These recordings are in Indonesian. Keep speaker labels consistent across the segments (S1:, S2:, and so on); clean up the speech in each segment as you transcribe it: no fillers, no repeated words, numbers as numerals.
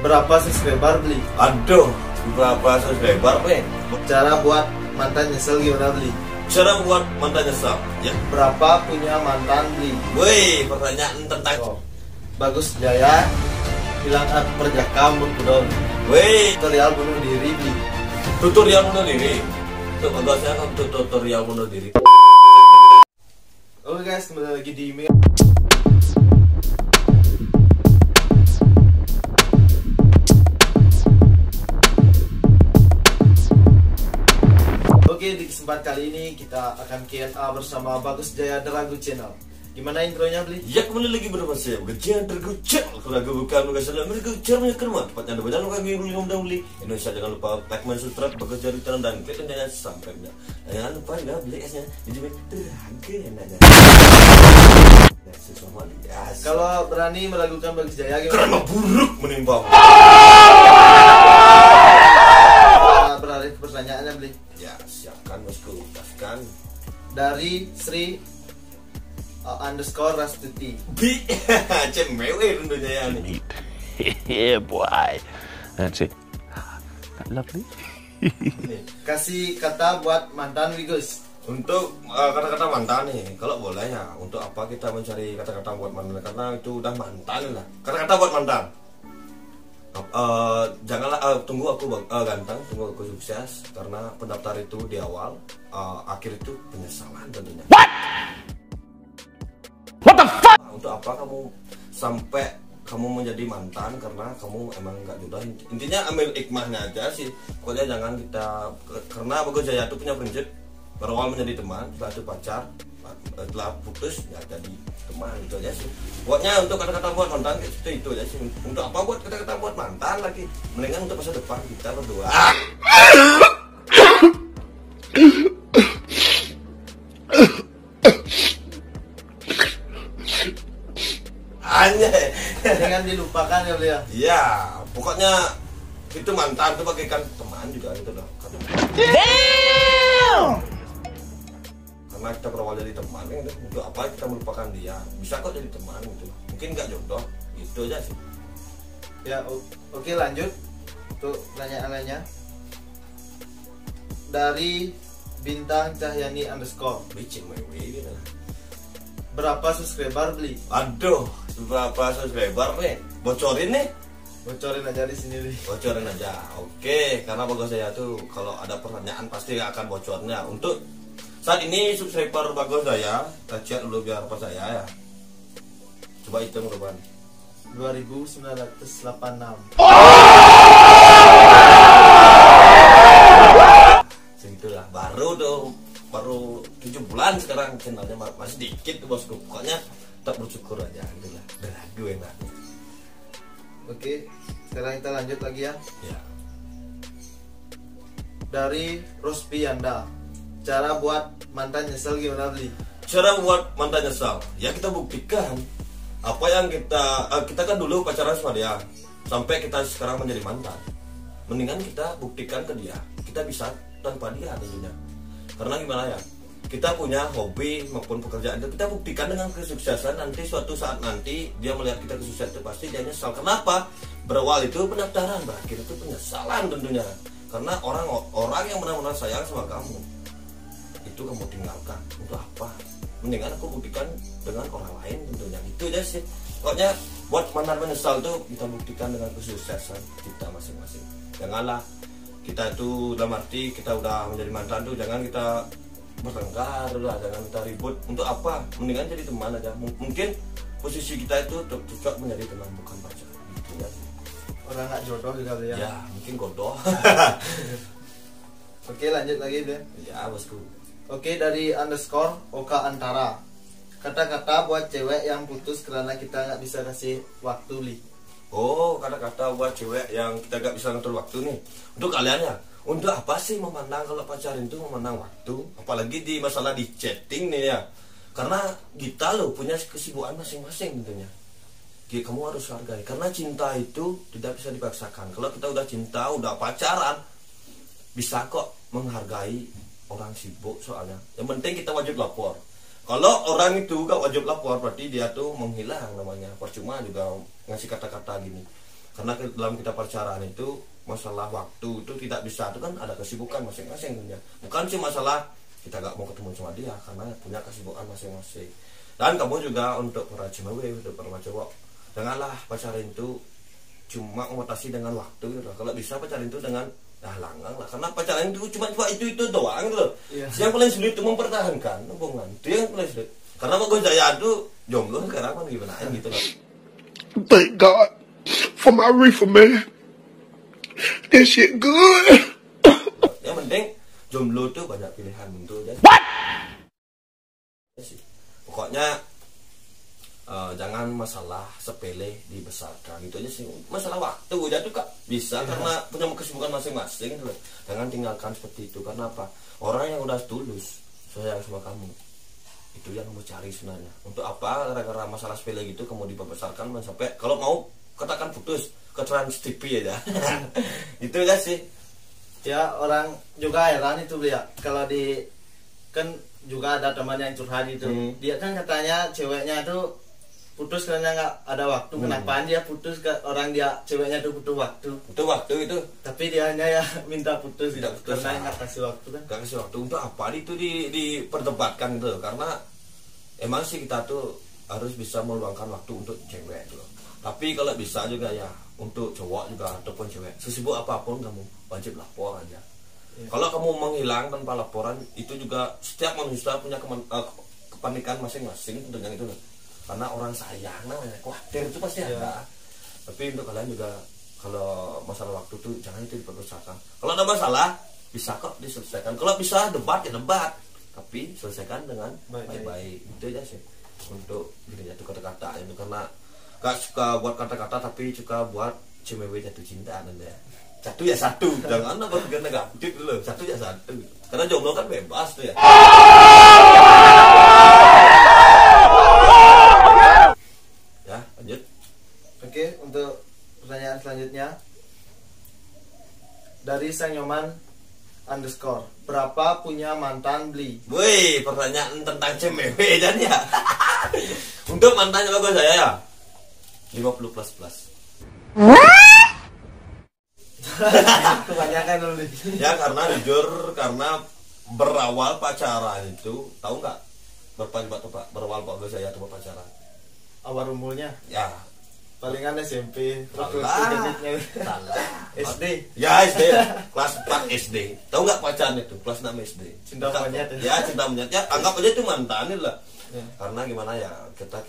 S1: Berapa subscriber beli?
S2: Aduh, berapa subscriber nih?
S1: Cara buat mantan nyesel gimana beli?
S2: Cara buat mantan nyesel, ya.
S1: Berapa punya mantan beli?
S2: Woi, pertanyaan tentang
S1: Bagus Jaya bilang perjaka berkudon.
S2: Woi,
S1: Tutorial bunuh diri beli.
S2: tutorial bunuh diri. Untuk bagusnya untuk tutorial bunuh diri.
S1: Oke guys, kembali lagi di email. Oke, di kesempatan kali ini kita akan Q&A bersama Bagus Jaya Dragu Channel. Gimana intronya beli?
S2: Ya, kembali lagi bersama saya Gajah Tergucek. Ragu bukan Bagus Jaya Tergucek kerma. Tepatnya ada banyak orang yang beli Indonesia. Jangan lupa like, subscribe, Bagus Jaya Channel dan klik tombol sampai dan jangan lupa ya beli esnya di harga enaknya.
S1: Kalau berani meragukan Bagus Jaya gimana?
S2: Karena buruk menimbang.
S1: Beralih ke pertanyaannya beli.
S2: Ya, siapkan bosku, kasihkan.
S1: Dari Sri underscore Rastuti.
S2: Bi, cemewe tentunya ya nih.
S3: Yeah, boy. That's it. Lovely.
S1: Kasih kata buat mantan Wigus.
S2: Untuk kata-kata mantan nih, kalau boleh ya, untuk apa kita mencari kata-kata buat mantan? Karena itu udah mantan lah. Kata-kata buat mantan. Janganlah tunggu aku ganteng, tunggu aku sukses. Karena pendaftar itu di awal, akhir itu penyesalan tentunya.
S3: What the fuck?
S2: Untuk apa kamu sampai kamu menjadi mantan karena kamu emang nggak jodoh. Intinya ambil hikmahnya aja sih. Pokoknya jangan kita, karena Bagus Jaya itu punya prinsip berawal menjadi teman, setelah itu pacar, setelah putus ya jadi teman, itu aja sih. Pokoknya untuk kata-kata buat mantan itu aja sih. Untuk apa buat kata-kata buat mantan lagi? Mendingan untuk masa depan kita berdua. Anjay.
S1: Dengan dilupakan ya beli ya.
S2: Iya, pokoknya itu mantan itu bagaikan teman juga gitu loh. Karena kita berawal dari teman gitu. Untuk apa kita melupakan dia? Bisa kok jadi teman gitu. Mungkin nggak jodoh, gitu aja sih.
S1: Ya oke, lanjut untuk pertanyaan lainnya. Dari Bintang Cahyani underscore.
S2: Bicin mewe gitu.
S1: Berapa subscriber beli?
S2: Aduh, berapa subscriber nih? Bocorin nih?
S1: Bocorin aja di sini beli.
S2: Bocorin aja. Oke, karena Bagus Jaya tuh kalau ada pertanyaan pasti akan bocornya. Untuk saat ini subscriber Bagus Jaya, kita cek dulu biar percaya ya. Coba hitung depan.
S1: 2986.
S2: Segitulah, baru 7 bulan sekarang, channelnya masih dikit tuh bosku. Pokoknya tetap bersyukur aja gitu lah. Beragu enak.
S1: Oke, sekarang kita lanjut lagi ya.
S2: Ya.
S1: Dari Rospianda. Cara buat mantan nyesel gimana beli?
S2: Cara buat mantan nyesal, ya kita buktikan apa yang kita kan dulu pacaran sama dia sampai kita sekarang menjadi mantan. Mendingan kita buktikan ke dia kita bisa tanpa dia tentunya. Karena gimana ya, kita punya hobi maupun pekerjaan itu kita buktikan dengan kesuksesan. Nanti suatu saat nanti dia melihat kita kesuksesan itu pasti dia nyesal. Kenapa? Berawal itu pendaftaran, berakhir itu penyesalan tentunya. Karena orang yang benar-benar sayang sama kamu itu kamu tinggalkan. Untuk apa? Mendingan aku buktikan dengan orang lain tentunya. Itu aja sih. Pokoknya buat mantan menyesal tuh kita buktikan dengan kesuksesan kita masing-masing. Janganlah kita itu dalam arti kita udah menjadi mantan tuh jangan kita bertengkar lah, jangan kita ribut. Untuk apa? Mendingan jadi teman aja. Mungkin posisi kita itu cocok menjadi teman bukan pacar. Gitu ya.
S1: Orang nggak jodoh juga beli ya.
S2: Ya, mungkin godoh.
S1: Oke, lanjut lagi beli.
S2: Ya, bosku.
S1: Oke, dari underscore Oka Antara. Kata-kata buat cewek yang putus karena kita nggak bisa kasih waktu beli.
S2: Oh, kata-kata buat cewek yang kita gak bisa ngatur waktu nih. Untuk kalian ya, untuk apa sih memandang kalau pacaran itu memandang waktu? Apalagi di masalah di chatting nih ya. Karena kita loh punya kesibukan masing-masing tentunya. Jadi kamu harus hargai. Karena cinta itu tidak bisa dipaksakan. Kalau kita udah cinta, udah pacaran, bisa kok menghargai orang sibuk soalnya. Yang penting kita wajib lapor. Kalau orang itu gak wajib lapor berarti dia tuh menghilang namanya. Percuma juga ngasih kata-kata gini. karena dalam kita pacaran itu masalah waktu itu tidak bisa, itu kan ada kesibukan masing-masing punya. Bukan sih masalah kita gak mau ketemu sama dia karena punya kesibukan masing-masing. Dan kamu juga untuk para cewek, untuk para cowok, janganlah pacaran itu cuma membatasi dengan waktu gitu. Kalau bisa pacaran itu dengan langgang lah, karena pacaran itu cuma itu doang gitu loh. Yang paling sulit itu mempertahankan hubungan, itu yang paling sulit. Karena Bagus Jaya itu jomblo sekarang kan gimana gitu loh.
S4: Thank God for my reefer, man. That shit good.
S2: Yang penting jomblo tuh banyak pilihan untuk aja. Pokoknya jangan masalah sepele dibesarkan gitu aja sih. Masalah waktu aja tuh kak bisa karena punya kesibukan masing-masing gitu loh. Jangan tinggalkan seperti itu. Karena apa? Orang yang udah tulus sayang sama kamu itu yang kamu cari sebenarnya. Untuk apa gara-gara masalah sepele gitu kamu dibesarkan sampai kalau mau katakan putus ke Trans TV aja. Itu aja sih.
S1: Ya orang juga heran itu ya kalau di kan juga ada teman yang curhat itu. Dia kan katanya ceweknya tuh putus karena nggak ada waktu. Kenapa dia putus ke orang dia ceweknya tuh butuh waktu.
S2: Butuh waktu itu.
S1: Tapi dia hanya ya minta putus
S2: Tidak putus
S1: karena nggak kasih waktu kan.
S2: Nggak kasih waktu untuk apa itu diperdebatkan gitu. Karena emang sih kita tuh harus bisa meluangkan waktu untuk cewek gitu. Tapi kalau bisa juga ya untuk cowok juga ataupun cewek sesibuk apapun kamu wajib lapor aja. Kalau kamu menghilang tanpa laporan itu juga setiap manusia punya kepanikan masing-masing dengan itu loh. Karena orang sayang namanya khawatir itu pasti ada. Tapi untuk kalian juga kalau masalah waktu tuh jangan itu diperbesarkan. Kalau ada masalah bisa kok diselesaikan. Kalau bisa debat ya debat, tapi selesaikan dengan baik-baik. Itu aja sih untuk gini itu kata-kata itu karena gak suka buat kata-kata tapi suka buat cewek jatuh cinta nanti ya. Satu ya satu, jangan apa pikir negatif dulu. Satu ya satu. Karena jomblo kan bebas tuh ya. Ya, lanjut.
S1: Oke, untuk pertanyaan selanjutnya dari Sanyoman _, berapa punya mantan beli?
S2: Woi, pertanyaan tentang cewek dan ya. Untuk mantannya Bagus saya ya 50++.
S1: Kebanyakan dulu.
S2: Ya karena jujur karena berawal pacaran itu tahu nggak berawal Bagus saya tuh pacaran.
S1: Awal umurnya
S2: Ya
S1: palingan SMP.
S2: salah
S1: SD.
S2: Ya SD kelas 4 SD. Tahu nggak pacaran itu kelas 6 SD.
S1: Cinta monyet.
S2: Ya cinta monyet ya anggap aja itu mantan lah. Karena gimana ya kita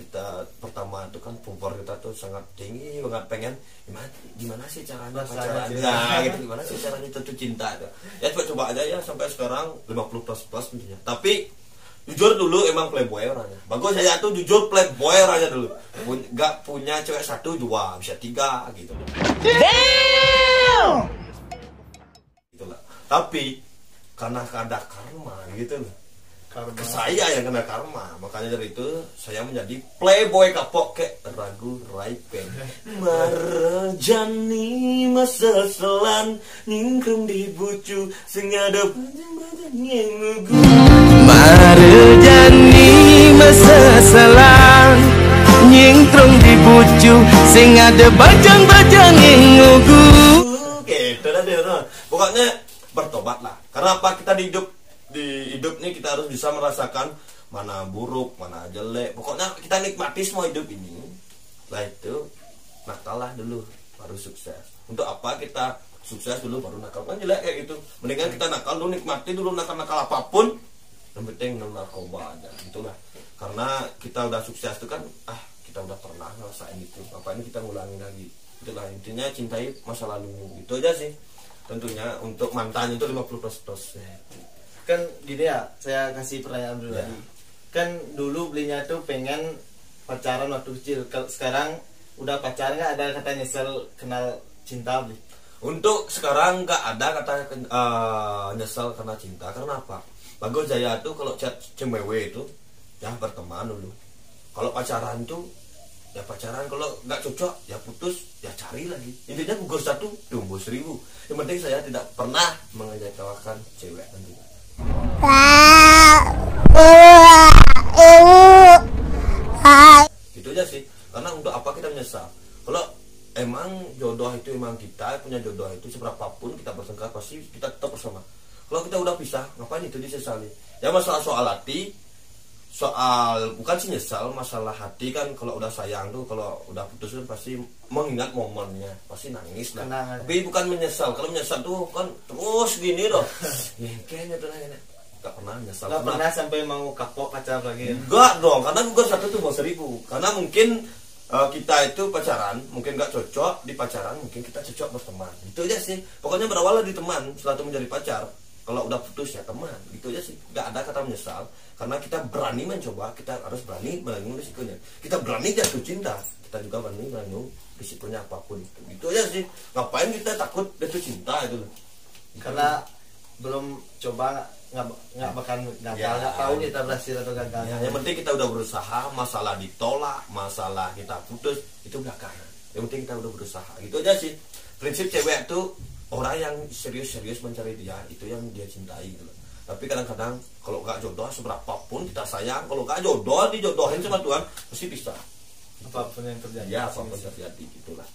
S2: pertama itu kan puber kita tuh sangat tinggi banget pengen gimana sih caranya pacaran gitu, gimana sih caranya jatuh cinta itu ya coba aja ya sampai sekarang 50++ tentunya. Tapi jujur dulu emang playboy orangnya. Bagus saya tuh jujur playboy orangnya dulu. Gak punya cewek 1 2 bisa 3 gitu. Damn. Itulah. Tapi karena ada karma gitu loh. Saya yang kena karma, makanya dari itu saya menjadi playboy kapok ke ragu raipen. Marjani masa selan nyingkrung di bucu sengada panjang ngugu.
S5: Marjani masa selan nyingkrung di bucu sengada bajang-bajang ngugu.
S2: Gitu dah dia. Pokoknya bertobatlah. Karena apa kita di hidup nih kita harus bisa merasakan mana buruk, mana jelek. Pokoknya kita nikmati semua hidup ini. Lah itu nakallah dulu baru sukses. Untuk apa kita sukses dulu baru nakal? Kan jelek kayak gitu. Mendingan kita nakal dulu, nikmati dulu nakal-nakal apapun. Yang penting narkoba aja. Itulah. Karena kita udah sukses itu kan kita udah pernah ngerasain itu. Apa ini kita ngulangi lagi. Itulah intinya cintai masa lalu. Itu aja sih. Tentunya untuk mantan itu 50++.
S1: Kan gini ya, saya kasih pertanyaan dulu lagi. Kan dulu belinya tuh pengen pacaran waktu kecil. Sekarang udah pacaran nggak ada kata nyesel kenal cinta beli?
S2: Untuk sekarang nggak ada kata nyesel karena cinta. Karena apa? Bagus Jaya tuh kalau chat cewek itu ya berteman dulu. Kalau pacaran tuh ya pacaran, kalau nggak cocok ya putus ya cari lagi. Intinya gugur 1 tumbuh 1000. Yang penting saya tidak pernah mengecewakan cewek tentunya. Gitu aja sih. Karena untuk apa kita menyesal? Kalau emang jodoh itu emang kita punya jodoh itu seberapapun kita bertengkar pasti kita tetap bersama. Kalau kita udah pisah, ngapain itu disesali? Ya masalah soal hati, soal bukan sih nyesal, masalah hati kan kalau udah sayang tuh, kalau udah putus kan pasti mengingat momennya, pasti nangis lah. Tapi bukan menyesal. Kalau menyesal tuh kan terus gini loh. Ya kayaknya tuh nanya. Gak pernah menyesal.
S1: Gak pernah sampai mau kapok pacar lagi.
S2: Enggak dong, karena gue satu tuh mau 1000. Karena mungkin kita itu pacaran, mungkin gak cocok di pacaran, mungkin kita cocok berteman. Itu aja sih. Pokoknya berawal di teman, setelah itu menjadi pacar. Kalau udah putus ya teman, gitu aja sih. Gak ada kata menyesal, karena kita berani mencoba, kita harus berani menanggung risikonya. Kita berani jatuh cinta, kita juga berani menanggung risikonya apapun. Gitu aja sih. Ngapain kita takut jatuh cinta itu?
S1: Karena belum coba nggak bakal gagal, nggak tahu kita berhasil atau gagal.
S2: Ya, yang penting kita udah berusaha. Masalah ditolak, masalah kita putus itu belakangan. Yang penting kita udah berusaha. Gitu aja sih. Prinsip cewek tuh orang yang serius-serius mencari dia, itu yang dia cintai gitu. Tapi kadang-kadang kalau gak jodoh seberapapun kita sayang, kalau gak jodoh dijodohin sama Tuhan pasti bisa.
S1: Apapun yang terjadi.
S2: Ya apapun terjadi gitulah.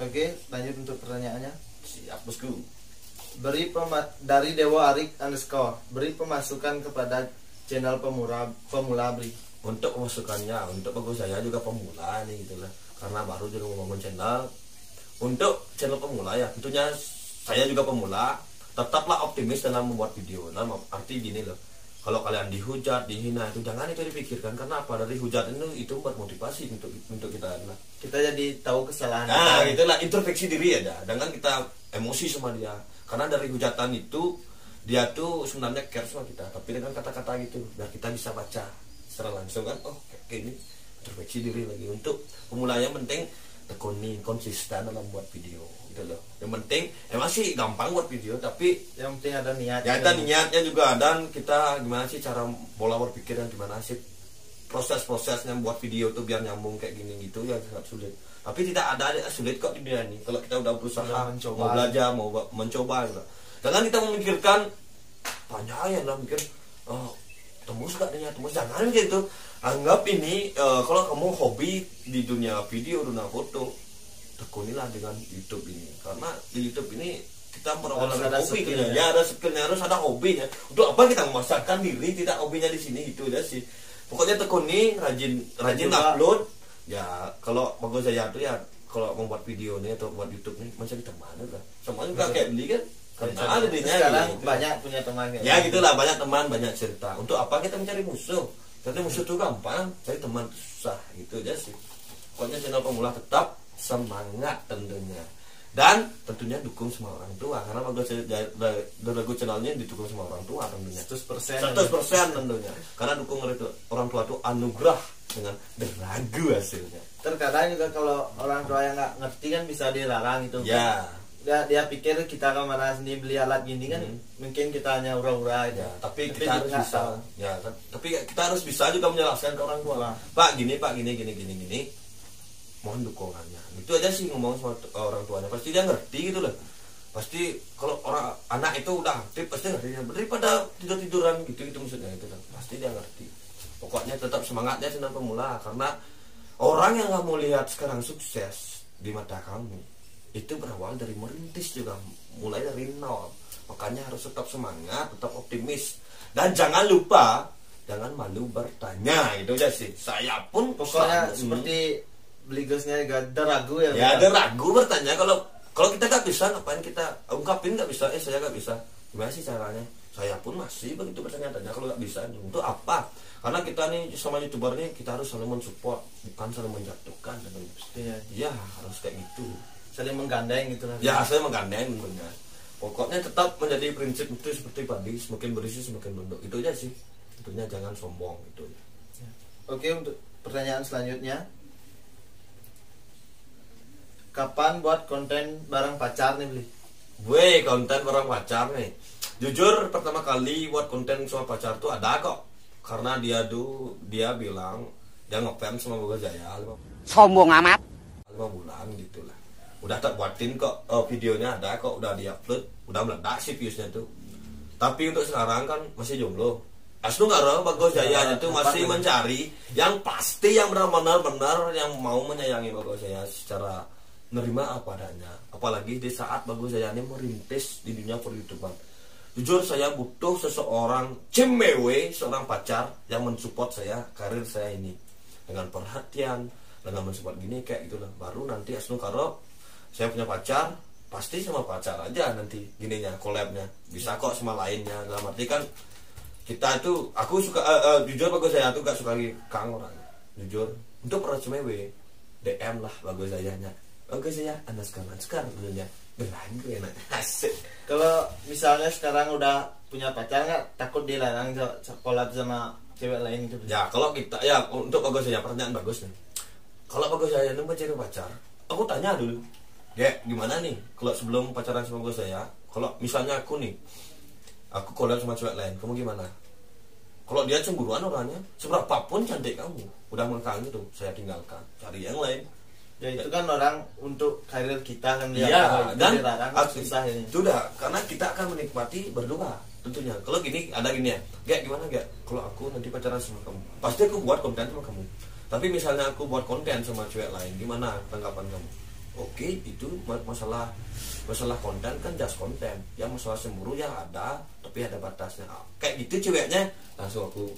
S1: Oke, lanjut untuk pertanyaannya.
S2: Siap bosku.
S1: Dari Dewa Arik _ beri pemasukan kepada channel pemula beri.
S2: Untuk pemasukannya, untuk bagus saya juga pemula nih gitulah. Karena baru juga membangun channel. Untuk channel pemula ya, tentunya saya juga pemula. Tetaplah optimis dalam membuat video. Nah, arti gini loh, kalau kalian dihujat, dihina itu jangan itu dipikirkan. Karena apa? Dari hujat itu buat motivasi untuk kita adalah.
S1: Kita jadi tahu kesalahan.
S2: Nah, itulah introspeksi diri aja. Jangan kita emosi sama dia. Karena dari hujatan itu dia tuh sebenarnya care sama kita. Tapi dengan kata-kata gitu, biar kita bisa baca secara langsung kan. Oh, kayak gini. Introspeksi diri lagi. Untuk pemula yang penting tekuni konsisten dalam buat video gitu loh. Yang penting emang sih gampang buat video, tapi
S1: yang penting ada niat.
S2: Ya ada niatnya juga, dan kita gimana sih cara pola berpikir dan gimana sih proses-prosesnya buat video tuh biar nyambung kayak gini gitu ya sangat sulit. Tapi tidak ada sulit kok di dunia ini kalau kita udah berusaha, mau belajar, mau mencoba gitu. Jangan kita memikirkan panjang lah mikir tembus gak nih, tembus, jangan gitu. Anggap ini kalau kamu hobi di dunia video, dunia foto, tekunilah dengan YouTube ini. Karena di YouTube ini kita merawat hobi gitu ya, ada skillnya, harus ada hobinya. Untuk apa kita memaksakan diri tidak hobinya di sini, itu aja sih. Pokoknya tekuni, rajin upload. Ya kalau bagus saya tuh ya kalau membuat video nih atau buat YouTube nih mencari teman lah. Semuanya nggak kayak beli kan? Karena ada dirinya.
S1: Sekarang
S2: gitu.
S1: banyak punya teman.
S2: Ya gitulah, banyak teman, banyak cerita. Untuk apa kita mencari musuh? Jadi musuh itu gampang, cari teman susah, gitu aja sih. Pokoknya channel pemula tetap semangat tentunya. Dan tentunya dukung sama orang tua. Karena lagu channelnya didukung sama orang tua tentunya 100% tentunya. Karena dukung orang tua itu anugerah dengan beragu hasilnya.
S1: Terkadang juga kalau orang tua yang nggak ngerti kan bisa dilarang gitu.
S2: Ya.
S1: Dia pikir kita kemana sendiri beli alat gini kan, mungkin kita hanya ura-ura aja.
S2: Ya, tapi kita harus bisa. Ya, tapi kita harus bisa juga menjelaskan ke orang tua. Pak gini, gini. Mohon dukungannya. Itu aja sih ngomong sama orang tuanya. Pasti dia ngerti gitu loh. Pasti kalau orang anak itu udah aktif pasti ngerti. Daripada tiduran gitu maksudnya itu kan. Pasti dia ngerti. Pokoknya tetap semangatnya channel pemula, karena orang yang kamu lihat sekarang sukses di mata kamu itu berawal dari merintis juga, mulai dari nol. Makanya harus tetap semangat, tetap optimis, dan jangan lupa jangan malu bertanya. Itu aja sih. Saya pun
S1: pokoknya seperti beli gasnya gak ada ragu ya.
S2: Ya ada ragu bertanya. Kalau kita nggak bisa, ngapain kita ungkapin nggak bisa? Saya nggak bisa. Gimana sih caranya? Saya pun masih begitu bertanya-tanya kalau nggak bisa. Untuk apa? Karena kita nih sama YouTuber nih kita harus saling mensupport, bukan saling menjatuhkan. Iya harus kayak gitu. Saling menggandeng gitu lah. Ya saling menggandeng benar. Pokoknya tetap menjadi prinsip itu seperti tadi, semakin berisi semakin bentuk. Itu aja sih. Tentunya jangan sombong gitu.
S1: Oke, untuk pertanyaan selanjutnya, kapan buat konten bareng pacar nih beli?
S2: Gue konten bareng pacar nih. Jujur pertama kali buat konten sama pacar tuh ada kok. Karena dia bilang dia ngefans sama Boga Jaya.
S5: Sombong amat.
S2: 5 bulan gitu lah. Udah tak buatin kok videonya ada kok, udah di-upload, udah meledak sih viewsnya tuh. Tapi untuk sekarang kan masih jomblo. Aslu nggak roh Boga Jaya itu masih mencari yang pasti, yang benar-benar yang mau menyayangi Boga Jaya secara nerima apa adanya. Apalagi di saat bagus saya ini merintis di dunia per-YouTuber. Jujur saya butuh seseorang cemewe, seorang pacar yang mensupport saya, karir saya ini dengan perhatian, dengan mensupport gini kayak gitulah. Baru nanti asnu karo saya punya pacar, pasti sama pacar aja nanti gininya, collabnya. Bisa kok sama lainnya. Dalam arti kan kita itu, aku suka jujur bagus saya tuh gak suka kang orang. Jujur untuk para cemewe DM lah bagus sayanya. Bagus saya Anda sekarang dulunya berlagu enak asik.
S1: Kalau misalnya sekarang udah punya pacar nggak takut dilarang collab sama cewek lain gitu?
S2: Ya kalau kita ya untuk bagus saya, pertanyaan bagus nih. Kalau bagus saya nemu cewek pacar, aku tanya dulu, ya gimana nih kalau sebelum pacaran sama bagus saya, kalau misalnya aku nih, aku collab sama cewek lain, kamu gimana? Kalau dia cemburuan orangnya, seberapapun cantik kamu, udah mengkang gitu, saya tinggalkan, cari yang lain.
S1: Ya itu kan orang untuk karir kita kan dia.
S2: Iya, dan
S1: susah ini.
S2: Sudah, karena kita akan menikmati berdua tentunya. Kalau gini, ada gini ya, gak gimana gak? Kalau aku nanti pacaran sama kamu, pasti aku buat konten sama kamu. Tapi misalnya aku buat konten sama cewek lain, gimana tanggapan kamu? Oke, itu masalah konten kan just konten. Yang masalah cemburu ya ada, tapi ada batasnya. Kayak gitu ceweknya, langsung aku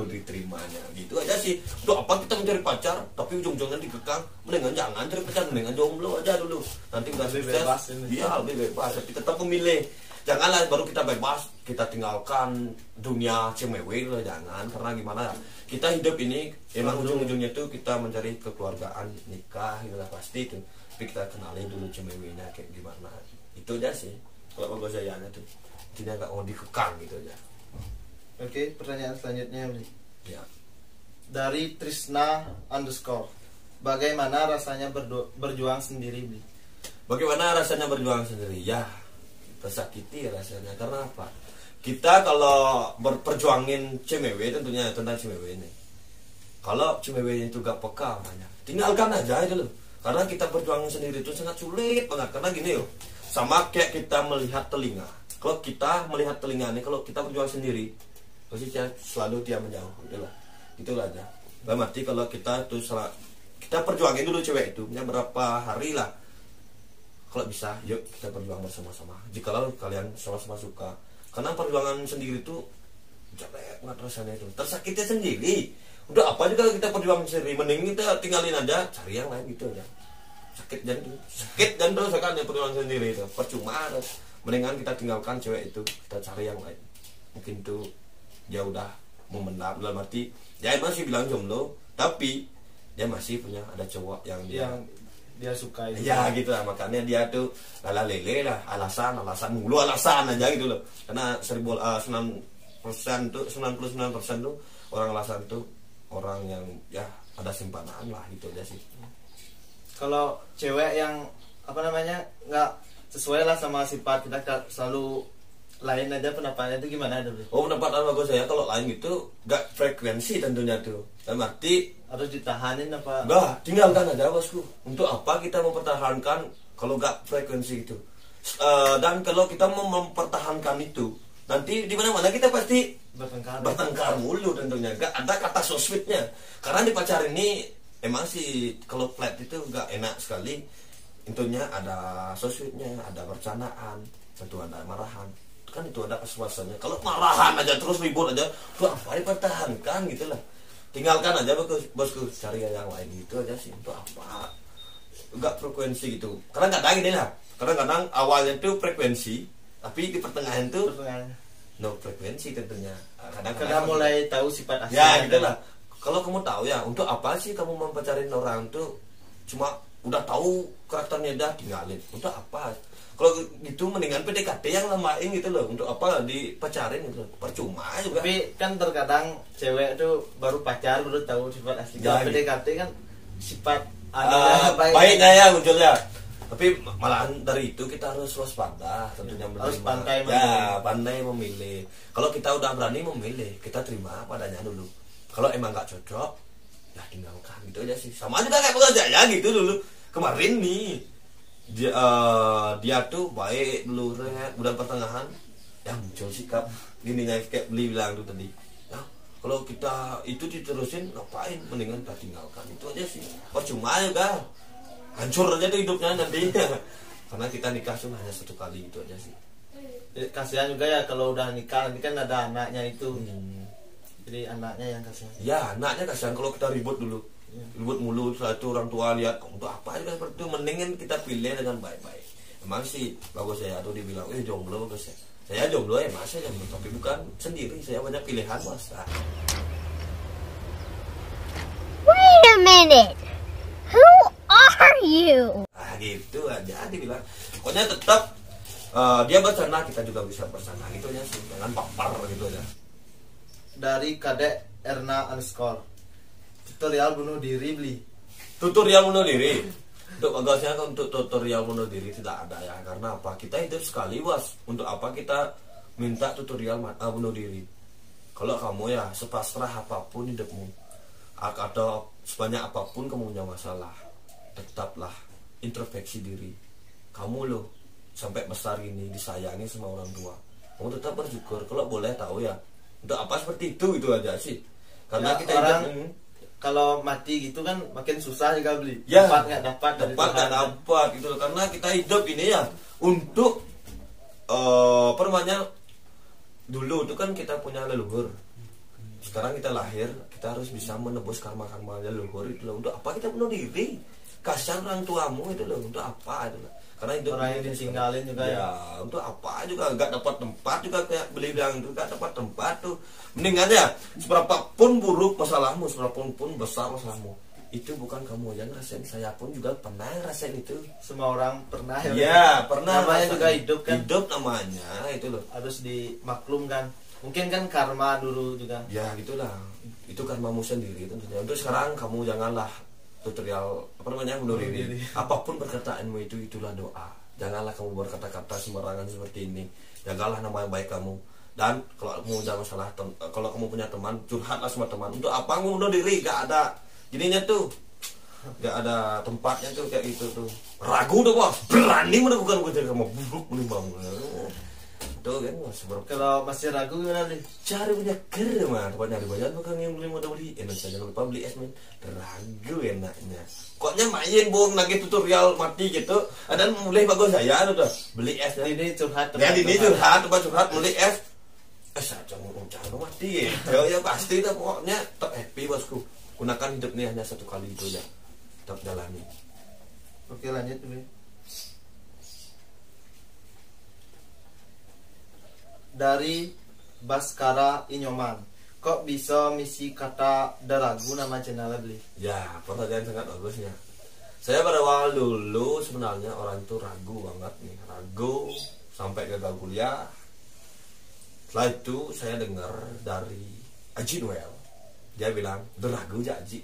S2: diterimanya. Gitu aja sih. Untuk apa kita mencari pacar, tapi ujung-ujungnya dikekang? Mendingan jangan cari pacar, mendingan jomblo aja dulu. Nanti udah sukses, dia lebih bebas. Tapi tetap memilih. Janganlah baru kita bebas, kita tinggalkan dunia cemewe lah, jangan. Karena gimana ya, kita hidup ini emang ujung-ujungnya tuh kita mencari kekeluargaan, nikah, itulah pasti itu. Tapi kita kenali dulu cemewenya kayak gimana. Itu aja sih kalau bagus sayanya tuh, tidak mau dikekang gitu aja.
S1: Oke, pertanyaan selanjutnya Bli.
S2: Ya.
S1: Dari Trisna _ bagaimana rasanya berjuang sendiri Bli?
S2: Bagaimana rasanya berjuang sendiri? Ya, tersakiti rasanya. Karena apa? Kita kalau berperjuangin cemewe, tentunya tentang cemewe ini, kalau cemewe itu gak peka orangnya, tinggalkan aja itu loh. Karena kita berjuang sendiri itu sangat sulit banget. Karena gini loh, sama kayak kita melihat telinga. Kalau kita melihat telinga ini, kalau kita berjuang sendiri, pasti selalu dia menjauh. Itulah aja. Berarti kalau kita tuh kita perjuangin dulu cewek itu, punya berapa hari lah. Kalau bisa, yuk kita berjuang bersama-sama. Jikalau kalian sama-sama suka. Karena perjuangan sendiri itu jelek banget rasanya itu. Tersakiti sendiri. Udah apa juga kita perjuang sendiri, mending kita tinggalin aja, cari yang lain gitu aja. Sakit jantung sekarang ya perjuangan sendiri itu. Percuma, mendingan kita tinggalkan cewek itu, kita cari yang lain. Mungkin tuh dia udah memendam, dalam arti dia masih bilang jomblo, tapi dia masih punya ada cowok yang
S1: dia suka itu.
S2: Ya gitu lah, makanya dia tuh lala lele lah, alasan mulu alasan aja gitu loh. Karena 99% tuh orang alasan tuh orang yang ya ada simpanan lah, gitu aja sih.
S1: Kalau cewek yang apa namanya nggak sesuai lah sama sifat kita, selalu lain aja pendapatnya itu gimana dulu?
S2: Oh, pendapat bagus saya kalau lain gitu nggak frekuensi tentunya tuh. Dan arti
S1: harus ditahanin apa?
S2: Enggak, tinggalkan aja bosku. Untuk apa kita mempertahankan kalau nggak frekuensi itu? Dan kalau kita mau mempertahankan itu, nanti di mana-mana kita pasti bertengkar mulu tentunya. Gak ada kata so sweetnya. Karena di pacar ini emang sih kalau flat itu gak enak sekali. Intinya ada so sweetnya, ada bercandaan, tentu ada marahan. Kan itu ada kesuasannya. Kalau marahan aja terus ribut aja, tuh apa dipertahankan gitu lah. Tinggalkan aja bosku, cari yang lain gitu aja sih. Untuk apa? Gak frekuensi gitu. Karena kadang gini lah. Kadang-kadang awalnya tuh frekuensi, tapi di pertengahan tuh no frekuensi tentunya.
S1: Kadang mulai tahu sifat asli.
S2: Ya gitu lah. Kalau kamu tahu ya, untuk apa sih kamu mempacarin orang tuh? Cuma udah tahu karakternya dah, tinggalin. Untuk apa? Kalau gitu mendingan PDKT yang lamain gitu loh. Untuk apa dipacarin gitu? Percuma juga.
S1: Tapi kan terkadang cewek tuh baru pacar baru tahu sifat asli.
S2: Ya,
S1: gitu. PDKT kan sifat
S2: baiknya ya munculnya. Tapi malahan dari itu kita harus waspada tentunya,
S1: harus pandai
S2: memilih. Kalau kita udah berani memilih, kita terima padanya dulu. Kalau emang nggak cocok, ya tinggalkan gitu aja sih. Sama juga kayak bekerja ya gitu dulu. Kemarin nih dia tuh baik dulu, udah pertengahan ya muncul sikap gini kayak beli bilang tuh tadi. Ya, kalau kita itu diterusin ngapain, mendingan kita tinggalkan. Itu aja sih. Percuma juga. hancur aja tuh hidupnya nanti. Karena kita nikah cuma hanya 1 kali, itu aja sih.
S1: Kasihan juga ya kalau udah nikah nanti kan ada anaknya itu. Jadi anaknya yang kasihan.
S2: Ya anaknya kasihan kalau kita ribut dulu, ribut mulu. Setelah itu orang tua lihat untuk apa juga seperti itu. Mendingan kita pilih dengan baik-baik. Emang sih bagus saya tuh dibilang jomblo bagus ya. Saya jomblo ya mas, saya jomblo, tapi bukan sendiri. Saya banyak pilihan mas.
S6: Wait a minute. Who are you?
S2: Gitu aja dibilang. Pokoknya tetap dia bercanda, kita juga bisa bercanda gitu aja sih, jangan papar gitu aja.
S1: Dari Kadek Erna _ tutorial bunuh diri beli.
S2: Tutorial bunuh diri. Untuk bagusnya untuk tutorial bunuh diri tidak ada ya, karena apa? Kita hidup sekali was. Untuk apa kita minta tutorial bunuh diri? Kalau kamu ya sepasrah apapun hidupmu, atau sebanyak apapun kamu punya masalah, tetaplah introspeksi diri. Kamu loh sampai besar ini disayangi sama orang tua, kamu tetap bersyukur. Kalau boleh tahu ya, untuk apa seperti itu aja sih. Karena
S1: Ya,
S2: kita
S1: orang
S2: hidup,
S1: kalau mati gitu kan makin susah juga beli.
S2: ya,
S1: Dapat nggak dapat dari
S2: dapat nggak
S1: Tuhan.
S2: dapat gitu loh. Karena kita hidup ini ya untuk permanya dulu itu kan kita punya leluhur. Sekarang kita lahir, kita harus bisa menebus karma-karma leluhur itu loh. Untuk apa kita bunuh diri? Kasihan orang tuamu itu loh, untuk apa itu loh. Karena hidup
S1: Orang yang
S2: ini
S1: ditinggalin juga
S2: ya, untuk apa juga nggak dapat tempat juga, kayak beli bilang itu nggak dapat tempat tuh. Mendingan ya seberapapun buruk masalahmu, seberapapun besar masalahmu, itu bukan kamu yang ngerasain, saya pun juga pernah ngerasain itu.
S1: Semua orang pernah
S2: Ya pernah.
S1: Namanya
S2: ngerasain.
S1: juga hidup kan.
S2: Hidup namanya itu loh.
S1: Harus dimaklumkan. Mungkin kan karma dulu juga.
S2: Ya gitulah, itu karmamu sendiri tentunya. Untuk sekarang kamu janganlah tutorial apa namanya bunuh diri. Apapun perkataanmu itulah doa. Janganlah kamu berkata-kata sembarangan seperti ini. Jagalah nama baik kamu. Dan kalau kamu ada masalah, kalau kamu punya teman, curhatlah sama teman. Untuk apa kamu bunuh diri? Gak ada jadinya tuh, gak ada tempatnya tuh kayak gitu tuh. Ragu tuh bos, berani melakukan buat kamu buruk menimbang. Tuh kan bos,
S1: Kalau masih ragu gimana nih?
S2: cari punya kerma, tempat nyari banyak bukan yang beli modal beli. Enak saja jangan lupa beli es men. Ragu enaknya. Koknya main bohong lagi tutorial mati gitu. Ada mulai bagus saya tuh beli es ya.
S1: Ini curhat.
S2: Ya ini curhat, tempat curhat beli es. Saja mau cari mati ya. Ya pasti itu pokoknya tetap happy bosku. Gunakan hidup ini hanya 1 kali itu aja. Tetap jalani.
S1: Oke lanjut dulu. Dari Baskara Inyoman, kok bisa misi kata deragu nama channelnya beli?
S2: Ya, pertanyaan sangat bagusnya. Saya pada awal dulu sebenarnya orang itu ragu banget nih, ragu sampai gagal kuliah. Setelah itu saya dengar dari Haji Noel, dia bilang deragu aja Haji.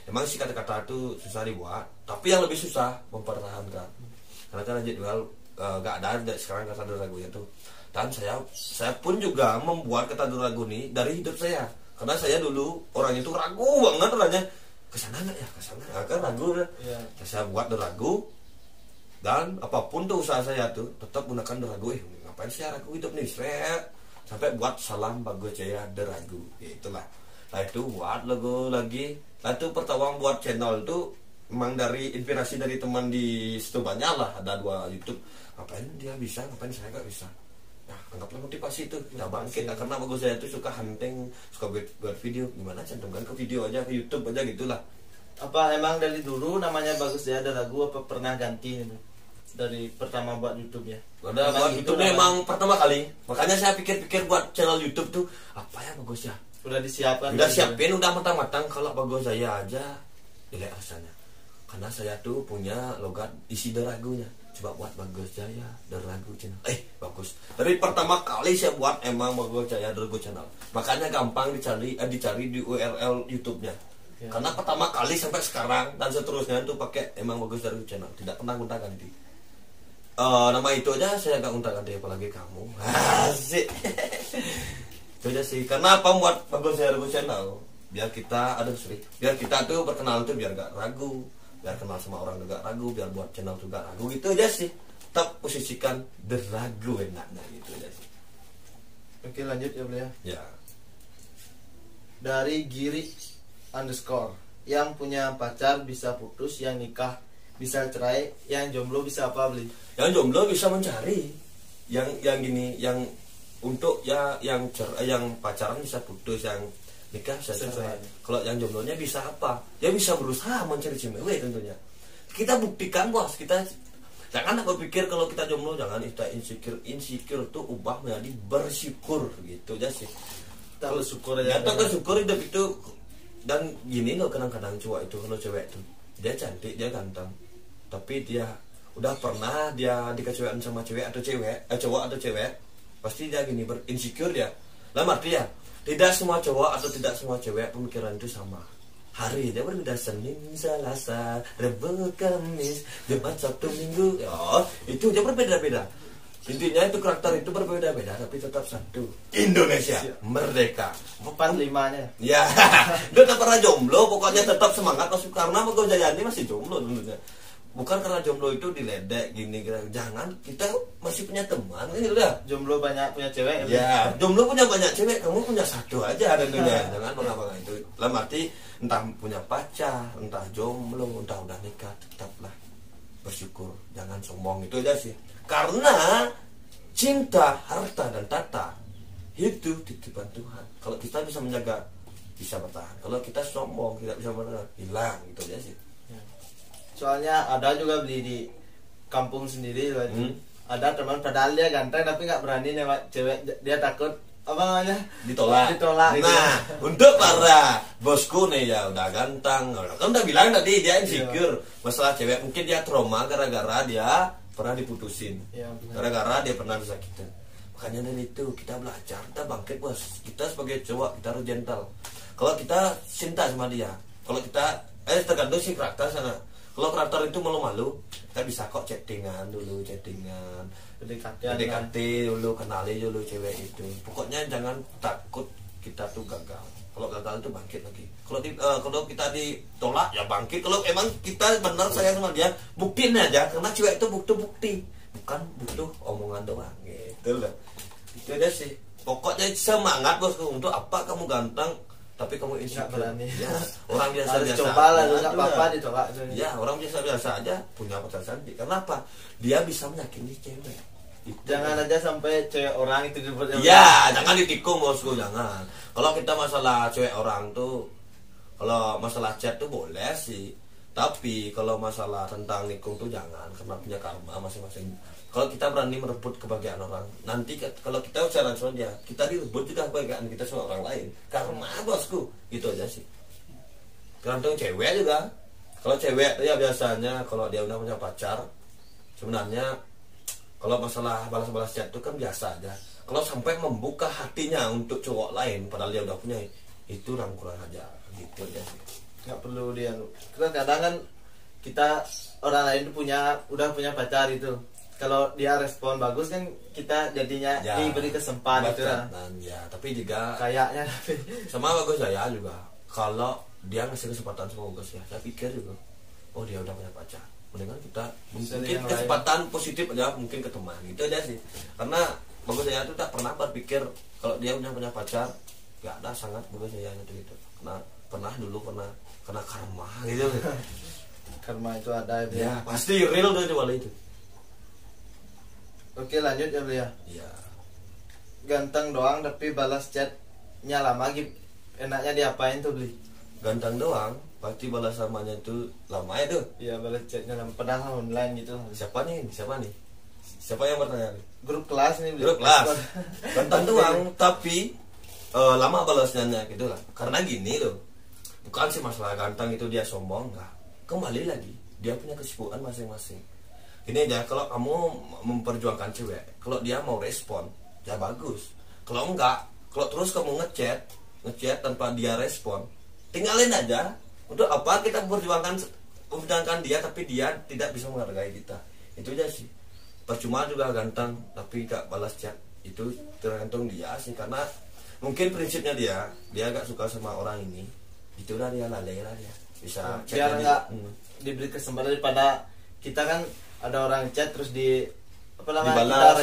S2: Emang sih kata-kata itu susah dibuat, tapi yang lebih susah mempertahankan. Karena kan Haji Noel nggak ada sekarang kata deragunya tuh. Dan saya pun juga membuat kata ragu ini dari hidup saya, karena saya dulu orang itu ragu banget orangnya, kesana nggak ya, kesana kan ragu kan.
S1: Ya.
S2: Saya buat ragu, dan apapun tuh usaha saya tuh tetap gunakan ragu. Ngapain saya ragu hidup nih, sampai buat salam bagus jaya ragu, itulah. Nah itu buat lagu lagi. Nah itu pertama buat channel itu memang dari inspirasi dari teman di situ, banyak lah, ada 2 YouTube. Ngapain dia bisa, ngapain saya nggak bisa. Nah, anggaplah motivasi itu, kita bangkit. Nah, karena bagus saya itu suka hunting, suka buat video, gimana cantumkan ke video aja, ke YouTube aja gitulah.
S1: Apa emang dari dulu namanya Bagus Jaya Deragu, apa pernah ganti gitu? Dari pertama buat YouTube ya?
S2: Udah buat
S1: gitu
S2: YouTube memang pertama kali, makanya saya pikir-pikir buat channel YouTube tuh apa ya bagus ya.
S1: Udah disiapkan?
S2: Udah siapin, udah matang-matang. Kalau bagus saya aja jelek rasanya, karena saya tuh punya logat isi deragunya. Coba buat Bagus Jaya Deragu channel. Bagus. Dari pertama kali saya buat emang Bagus Jaya Deragu channel. Makanya gampang dicari di URL YouTube-nya. Ya. Karena pertama kali sampai sekarang dan seterusnya itu pakai emang Bagus Deragu channel. Tidak pernah gonta-ganti. Nama itu aja saya gak gonta-ganti, apalagi kamu. Asik. Itu aja sih. Karena apa buat Bagus Jaya Deragu channel? Biar kita biar kita tuh berkenalan tuh biar gak ragu. Biar kenal sama orang juga ragu, biar buat channel juga ragu, gitu aja sih. Tetap posisikan deragu enaknya, gitu aja sih.
S1: Oke lanjut ya beliau.
S2: Ya.
S1: Dari Giri _ yang punya pacar bisa putus, yang nikah bisa cerai, yang jomblo bisa apa beli?
S2: Yang jomblo bisa mencari yang gini, yang untuk ya yang pacaran bisa putus, yang nikah bisa cerai. Kalau yang jomblonya bisa apa? Ya bisa berusaha mencari cewek tentunya. Kita buktikan bos, kita jangan berpikir kalau kita jomblo, jangan kita insecure tuh ubah menjadi bersyukur gitu aja sih.
S1: Tak bersyukur aja.
S2: Ya tak bersyukur hidup itu. Dan gini loh, kadang-kadang cowok itu kalau cewek tuh dia cantik, dia ganteng, tapi dia udah pernah dia dikecewain sama cewek atau cowok atau cewek, pasti dia gini berinsecure dia. Lah arti ya, tidak semua cowok atau tidak semua cewek pemikiran itu sama. Hari dia berbeda, Senin, Selasa, Rabu, Kamis, Jumat, Sabtu, Minggu. Oh, itu dia berbeda-beda. Intinya itu karakter itu berbeda-beda, tapi tetap satu. Indonesia merdeka.
S1: 45-nya.
S2: Ya, dia tak pernah jomblo, pokoknya tetap semangat masuk, karena Bagus Jayadi masih jomblo tentunya. Bukan karena jomblo itu diledek gini, jangan, kita masih punya teman ini udah.
S1: Jomblo banyak punya cewek.
S2: Ya, jomblo punya banyak cewek, kamu punya satu aja tentunya. Jangan bangga-bangga itu. Dalam arti entah punya pacar, entah jomblo, entah udah nikah, tetaplah bersyukur, jangan sombong, itu aja sih. Karena cinta, harta dan tata itu titipan Tuhan. Kalau kita bisa menjaga, bisa bertahan. Kalau kita sombong, tidak bisa bertahan, hilang, gitu aja sih.
S1: Soalnya ada juga beli di kampung sendiri, ada teman padahal dia ganteng tapi nggak berani nembak cewek, dia takut apa namanya
S2: ditolak.
S1: Nah,
S2: gitu. Untuk para bosku nih ya udah ganteng, kan udah bilang tadi dia insecure masalah cewek, mungkin dia trauma gara-gara dia pernah diputusin, gara-gara dia pernah disakitin. Makanya dari itu kita belajar, kita bangkit bos. Kita sebagai cowok kita harus gentle. Kalau kita cinta sama dia, kalau kita tergantung si karakter sana. Kalau karakter itu malu-malu, kita bisa kok chattingan dulu, PDKT dulu, kenali dulu cewek itu. Pokoknya jangan takut kita tuh gagal. Kalau gagal itu bangkit lagi. Kalau kita ditolak ya bangkit. Kalau emang kita benar sayang sama dia, buktiin aja. Karena cewek itu butuh bukti, bukan butuh omongan doang. Gitu lah. Itu aja sih. Pokoknya semangat bos. Untuk apa kamu ganteng tapi kamu insecure? Ya, orang biasa-biasa.
S1: Coba lah, nggak apa-apa ditolak.
S2: Ya, orang biasa-biasa aja punya pacar cantik. Karena apa? Dia bisa menyakiti cewek.
S1: Jangan aja sampai cewek orang itu dibuat.
S2: Ya, jangan ditikung bosku, jangan. Kalau kita masalah cewek orang tuh, kalau masalah chat tuh boleh sih. Tapi kalau masalah tentang nikung tuh jangan, karena punya karma masing-masing. Kalau kita berani merebut kebahagiaan orang, nanti kalau kita ucapan sama dia, kita direbut juga kebahagiaan kita sama orang lain. Karma bosku, gitu aja sih. Tergantung cewek juga. Kalau cewek ya biasanya kalau dia udah punya pacar, sebenarnya kalau masalah balas-balas chat itu kan biasa aja. Kalau sampai membuka hatinya untuk cowok lain padahal dia udah punya, itu kurang aja gitu aja sih.
S1: Nggak perlu dia. Kadang kan kita orang lain tuh udah punya pacar itu. Kalau dia respon bagus kan kita jadinya
S2: ya,
S1: diberi kesempatan itu lah.
S2: Ya, tapi juga
S1: kayaknya
S2: sama Bagus saya juga. Kalau dia ngasih kesempatan sama Bagus ya, saya pikir juga, oh dia udah punya pacar. Mendingan kita mungkin kesempatan positif aja, mungkin ke teman gitu aja sih. Karena Bagus saya itu tak pernah berpikir kalau dia udah punya pacar, nggak ada, sangat Bagus saya itu gitu. Karena dulu pernah kena karma gitu.
S1: Karma itu ada itu
S2: ya. Pasti real tuh coba itu.
S1: Oke, lanjut ya beliau.
S2: Iya.
S1: Ganteng doang tapi balas chatnya lama, enaknya diapain tuh beli?
S2: Ganteng doang, pasti balas samanya itu lama ya tuh.
S1: Iya, balas chatnya lama, padahal online gitu.
S2: Siapa nih? Siapa yang bertanya nih?
S1: Grup kelas nih.
S2: Grup kelas. Ganteng doang tapi lama balasnya gitu lah. Karena gini loh, bukan sih masalah ganteng itu dia sombong, enggak. Kembali lagi, dia punya kesibukan masing-masing. Ini aja, kalau kamu memperjuangkan cewek, kalau dia mau respon, ya bagus. Kalau enggak, kalau terus kamu ngechat tanpa dia respon, tinggalin aja. Untuk apa kita memperjuangkan dia tapi dia tidak bisa menghargai kita? Itu aja sih. Percuma juga ganteng tapi gak balas chat, itu tergantung dia sih. Karena mungkin prinsipnya dia gak suka sama orang ini, itulah dia lalai lah dia. Bisa
S1: biar nggak diberi kesempatan, daripada kita kan ada orang chat terus kita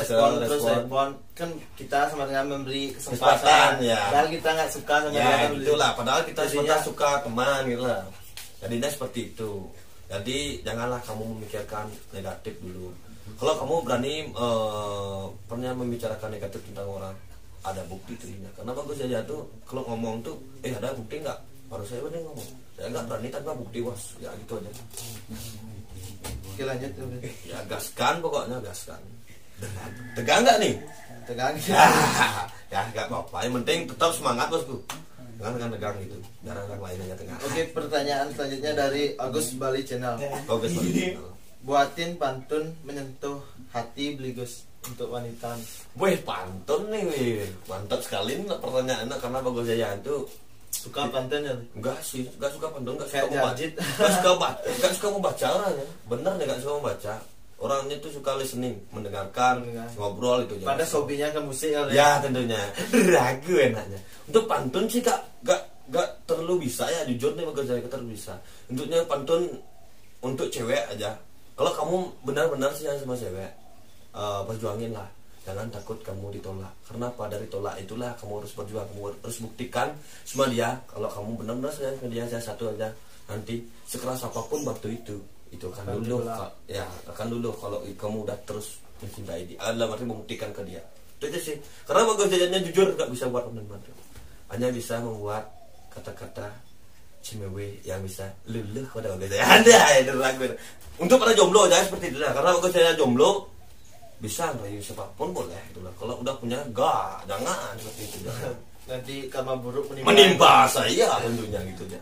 S1: respon kan, kita sama dengan memberi kesempatan
S2: ya.
S1: Padahal kita nggak suka sama
S2: ya,
S1: dia
S2: itulah, padahal kita suka teman gitu lah. Jadinya seperti itu. Jadi janganlah kamu memikirkan negatif dulu. Kalau kamu berani pernah membicarakan negatif tentang orang, ada bukti tulinya. Karena bagus aja tuh kalau ngomong tuh, ada bukti nggak? Baru saya berani ngomong. Saya nggak berani tanpa bukti, was. Ya gitu aja.
S1: Oke, lanjut.
S2: Ya gaskan, pokoknya gaskan. Tegang nggak nih?
S1: Tegang.
S2: Ya nggak apa-apa. Yang penting tetap semangat, bosku. Jangan tegang gitu. Biar orang lain aja tengah.
S1: Oke, pertanyaan selanjutnya dari Agus Bali Channel.
S2: Bagus banget.
S1: Buatin pantun menyentuh hati Bligus untuk wanita.
S2: Wih, pantun nih, wih. Mantap sekali nih pertanyaannya, karena bagus aja itu.
S1: Suka pantun ya?
S2: Enggak sih, enggak suka pantun, enggak suka
S1: Kayak
S2: membaca.
S1: Jarjit.
S2: Enggak suka membaca orangnya. Bener nih, enggak suka membaca. Orangnya tuh suka listening, mendengarkan, ngobrol itu aja.
S1: Pada hobinya ke musik ya?
S2: Ya tentunya. Ragu enaknya. Untuk pantun sih Kak, enggak terlalu bisa ya, jujur nih bagus saya terlalu bisa. Untuknya pantun untuk cewek aja. Kalau kamu benar-benar sih sama cewek, perjuangin lah. Jangan takut kamu ditolak. Karena pada ditolak itulah kamu harus berjuang, kamu harus buktikan sama dia. Kalau kamu benar-benar sayang sama dia, saya satu aja. Nanti sekeras apapun batu itu akan dulu, ya akan dulu. Kalau kamu udah terus mencintai dia, adalah berarti membuktikan ke dia. Itu aja sih. Karena bagus jajannya jujur nggak bisa buat pantun, hanya bisa membuat kata-kata cimewe yang bisa luluh pada bagus saya. Ada lagu. Untuk para jomblo aja seperti itu lah. Karena bagus saya jomblo bisa ngerayu siapapun boleh itulah. Kalau udah punya jangan seperti itu, jangan.
S1: Nanti karma buruk
S2: menimpa saya tentunya gitu ya.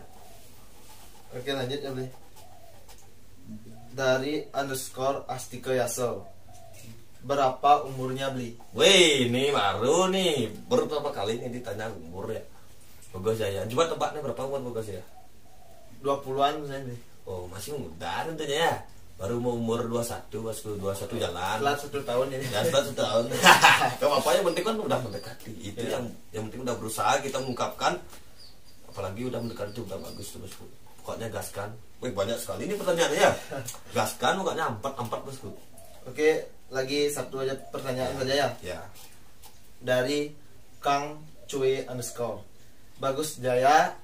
S1: Oke, lanjut ya Bli. Dari _Astika Yasel. Berapa umurnya Bli?
S2: Wih, ini baru nih, baru berapa kali nih ditanya umur ya. Bagus ya. Coba tebaknya berapa umur bagus ya?
S1: 20-an misalnya Bli.
S2: Oh, masih muda tentunya ya. Baru mau umur 21, masuk 21 jalan.
S1: Setelah 1 tahun ini.
S2: Ya, setelah 1 tahun. Gak apa-apa, yang penting kan udah mendekati. Itu yang penting udah berusaha kita mengungkapkan. Apalagi udah mendekati itu udah bagus tuh, bosku. Pokoknya gaskan. Wih, banyak sekali ini pertanyaannya ya. Gaskan, pokoknya 4 bosku.
S1: Oke, lagi satu aja pertanyaan saja ya.
S2: Ya.
S1: Dari Kang Cuy _ Bagus Jaya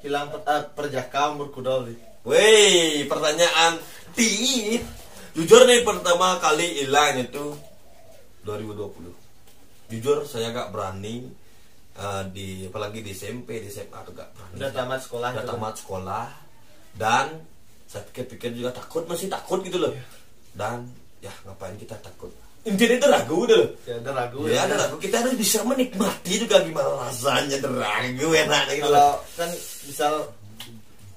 S1: hilang perjaka umur kuda Bli.
S2: Wih, pertanyaan tit. Jujur nih, pertama kali hilang itu 2020. Jujur saya gak berani apalagi di SMP, di SMA tuh gak berani.
S1: Udah tamat sekolah.
S2: Udah tamat sekolah. Dan saya pikir-pikir juga masih takut gitu loh. Dan ya ngapain kita takut? Intinya itu ragu deh.
S1: Ya ada ragu.
S2: Ya ada ragu. Kita harus bisa menikmati juga gimana rasanya ragu enaknya gitu.
S1: Kalau kan misal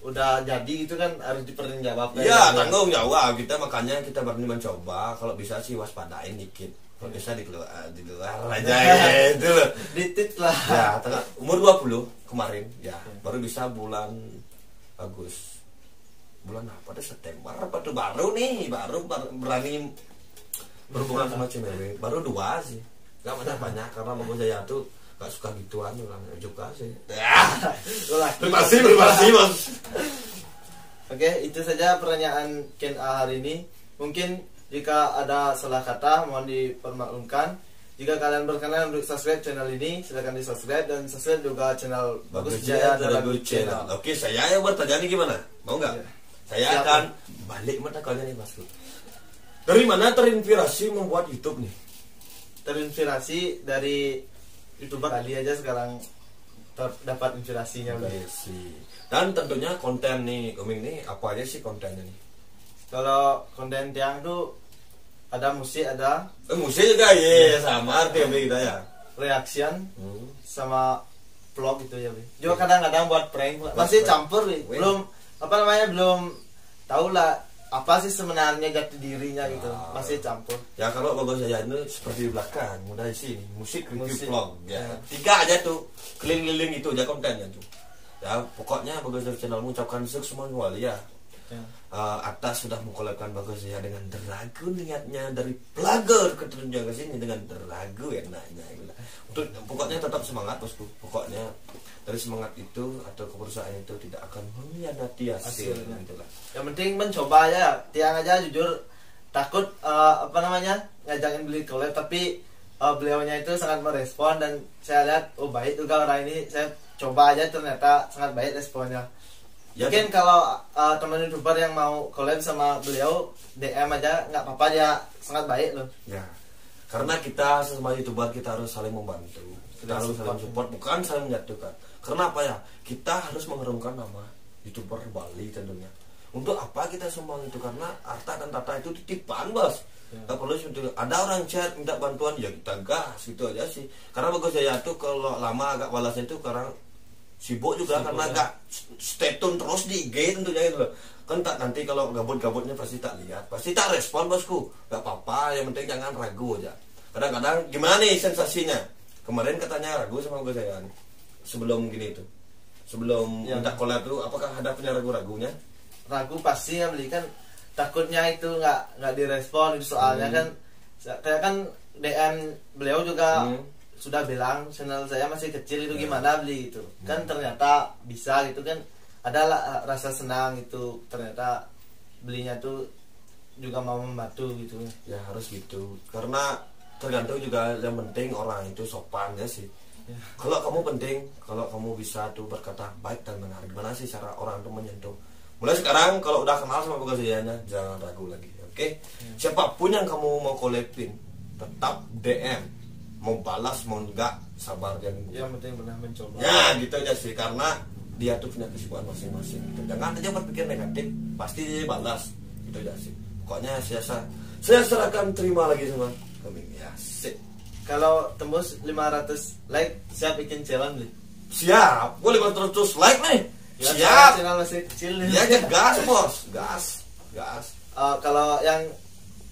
S1: udah jadi itu kan harus dipertanggungjawabkan.
S2: Ya tanggung jawab kita, makanya kita berani mencoba. Kalau bisa sih waspadain dikit. Kalau bisa di luar aja gitu loh.
S1: Ditit lah.
S2: Ya umur 20 kemarin ya baru bisa bulan Agustus. Bulan apa deh, September apa tuh baru berani berhubungan sama cewek. Baru 2 sih. Gak banyak karena bagus saya tuh gak suka gituan orang juga sih. Terima kasih Mas.
S1: Oke, itu saja pertanyaan Ken A hari ini. Mungkin jika ada salah kata mohon dipermaklumkan. Jika kalian berkenan untuk subscribe channel ini, silakan di subscribe dan subscribe juga channel Bagus Jaya Dalagu Channel.
S2: Oke, saya yang bertanya nih gimana? Mau nggak? Ya. Saya akan balik mata kalian nih Mas. Dari mana terinspirasi membuat YouTube nih?
S1: Terinspirasi dari YouTuber kali aja sekarang dapat inspirasinya.
S2: Sih. Dan tentunya konten nih, Uming nih apa aja sih kontennya nih?
S1: Kalau konten tiang tuh ada musik, ada
S2: musik juga ya, sama arti kita ya.
S1: Reaction sama vlog gitu ya. Juga kadang-kadang buat prank, masih campur belum belum tahu lah apa sih sebenarnya jati dirinya gitu, masih campur.
S2: Ya kalau bagus saya itu seperti di belakang, mulai sini musik review vlog ya. 3 aja tuh, keliling-keliling itu aja kontennya tuh. Ya pokoknya bagus dari channelmu ucapkan sukses semua ya. Atas sudah mengkolabkan bagus ya dengan Deragu, niatnya dari Plager ke sini dengan Deragu enaknya gitu. Untuk pokoknya tetap semangat bosku. Pokoknya dari semangat itu atau keberusahaan itu tidak akan mengkhianati hasilnya gitu lah.
S1: Yang penting mencoba aja. Tiang aja jujur takut ngajakin beli collab, tapi beliaunya itu sangat merespon dan saya lihat baik juga orang ini. Saya coba aja ternyata sangat baik responnya.
S2: Ya,
S1: Mungkin kalau teman YouTuber yang mau collab sama beliau DM aja nggak apa-apa, dia sangat baik loh.
S2: ya. Karena kita sesama YouTuber kita harus saling membantu. Kita harus saling support, bukan saling menjatuhkan. Karena apa ya? Kita harus mengharumkan nama YouTuber Bali tentunya. Untuk apa kita sumbang itu? Karena harta dan tata itu titipan, Bos. Gak perlu ada orang chat minta bantuan, ya kita gas gitu aja sih. Karena bagus saya tuh kalau lama agak balasnya itu karena sibuk juga, karena agak stay tune terus di IG tentunya gitu loh. Kan tak nanti kalau gabut-gabutnya pasti tak lihat, pasti tak respon, Bosku. Gak apa-apa, yang penting jangan ragu aja. Kadang-kadang gimana nih sensasinya? Kemarin katanya ragu sama gue saya sebelum gini tuh, sebelum minta collab tuh, apakah ada punya ragu-ragunya?
S1: Ragu pasti ya, beli kan takutnya itu nggak direspon itu, soalnya kan kayak kan DM beliau juga sudah bilang channel saya masih kecil itu gimana beli itu kan, ternyata bisa gitu kan, ada rasa senang itu, ternyata belinya tuh juga mau membantu gitu
S2: ya. Harus gitu, karena tergantung juga, yang penting orang itu sopan ya sih. Kalau kamu penting, kalau kamu bisa tuh berkata baik dan benar, gimana sih cara orang itu menyentuh. Mulai sekarang kalau udah kenal sama pekerjaannya jangan ragu lagi, oke? Siapapun yang kamu mau collabin tetap DM, mau balas mau enggak sabar dan
S1: yang penting pernah mencoba
S2: ya gitu aja sih, karena dia tuh punya kesibukan masing-masing gitu. Jangan aja berpikir negatif, pasti dia balas gitu aja sih. Pokoknya saya serahkan, terima lagi sama kami ya sih.
S1: Kalau tembus 500 like siap bikin challenge beli.
S2: Siap, gue 500 like nih.
S1: Ya,
S2: Siap.
S1: channel masih kecil
S2: Ya gas, Bos. Gas.
S1: Kalau yang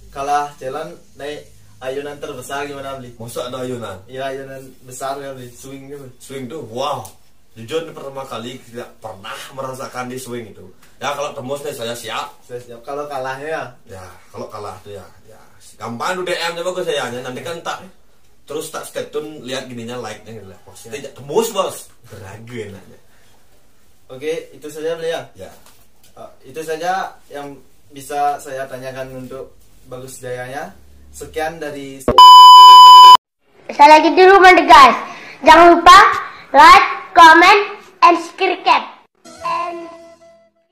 S1: kalah challenge naik ayunan terbesar gimana beli?
S2: Masa ada ayunan?
S1: Ya ayunan besar ya beli, swing gitu.
S2: Swing tuh, wow. Jujur ini pertama kali tidak pernah merasakan di swing itu. Ya kalau tembus nih saya siap.
S1: Saya siap. Kalau kalah ya.
S2: Ya kalau kalah tuh ya gampang tuh DM nya bagus saya. Nanti kan tak terus tak stay tune lihat gininya like-nya gitu lah. Tidak tembus, Bos. Beragen aja.
S6: Oke, itu saja beli ya.
S2: Ya.
S6: Itu saja yang bisa saya tanyakan untuk Bagus Jayanya. Sekian dari
S7: Saya lagi di rumah deh guys. Jangan lupa like, comment, and subscribe.